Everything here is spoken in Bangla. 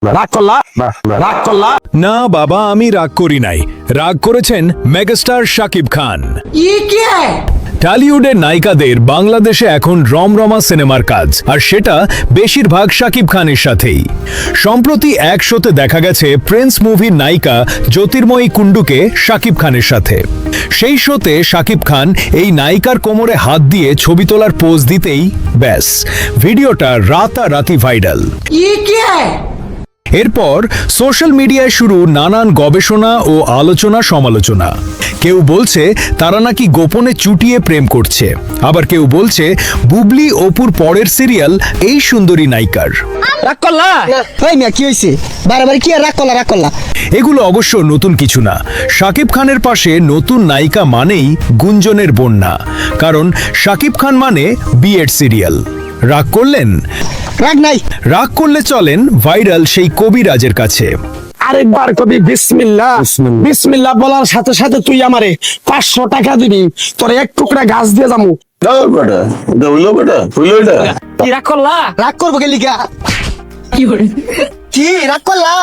রাগ করলা? রাগ করলা? না বাবা, আমি রাগ করি নাই। রাগ করেছেন মেগাস্টার শাকিব খান। টলিউডের নায়িকাদের বাংলাদেশে এখন রমরমা সিনেমার কাজ, আর সেটা বেশিরভাগ শাকিব খানের সাথেই। সম্প্রতি এক শোতে দেখা গেছে প্রিন্স মুভির নায়িকা জ্যোতির্ময়ী কুণ্ডুকে শাকিব খানের সাথে। সেই শোতে শাকিব খান এই নায়িকার কোমরে হাত দিয়ে ছবি তোলার পোজ দিতেই ব্যাস, ভিডিওটা রাতারাতি ভাইরাল। এরপর সোশ্যাল মিডিয়ায় শুরু নানান গবেষণা ও আলোচনা সমালোচনা। কেউ বলছে তারা নাকি গোপনে চুটিয়ে প্রেম করছে, আবার কেউ বলছে বুবলি অপুর পরের সিরিয়াল এই সুন্দরী নায়িকার। রাগ করলা? ওই মিয়া কি হইছে? বারবার কি আর রাগ করলা? এগুলো অবশ্য নতুন কিছু না। শাকিব খানের পাশে নতুন নায়িকা মানেই গুঞ্জনের বন্যা, কারণ শাকিব খান মানে বিয়ের সিরিয়াল। রাগ করলেন? রাগ নাই। রাগ করলে চলেন ভাইরাল সেই কবিরাজের কাছে। আরেকবার কবি বিসমিল্লাহ। বিসমিল্লাহ বলার সাথে সাথে তুই আমারে 500 টাকা দিবি, তোর এক টুকরা গাছ দিয়ে যাবো। কি রাগ করলা? রাগ করবো কে লিগা? কি রাগ করলা?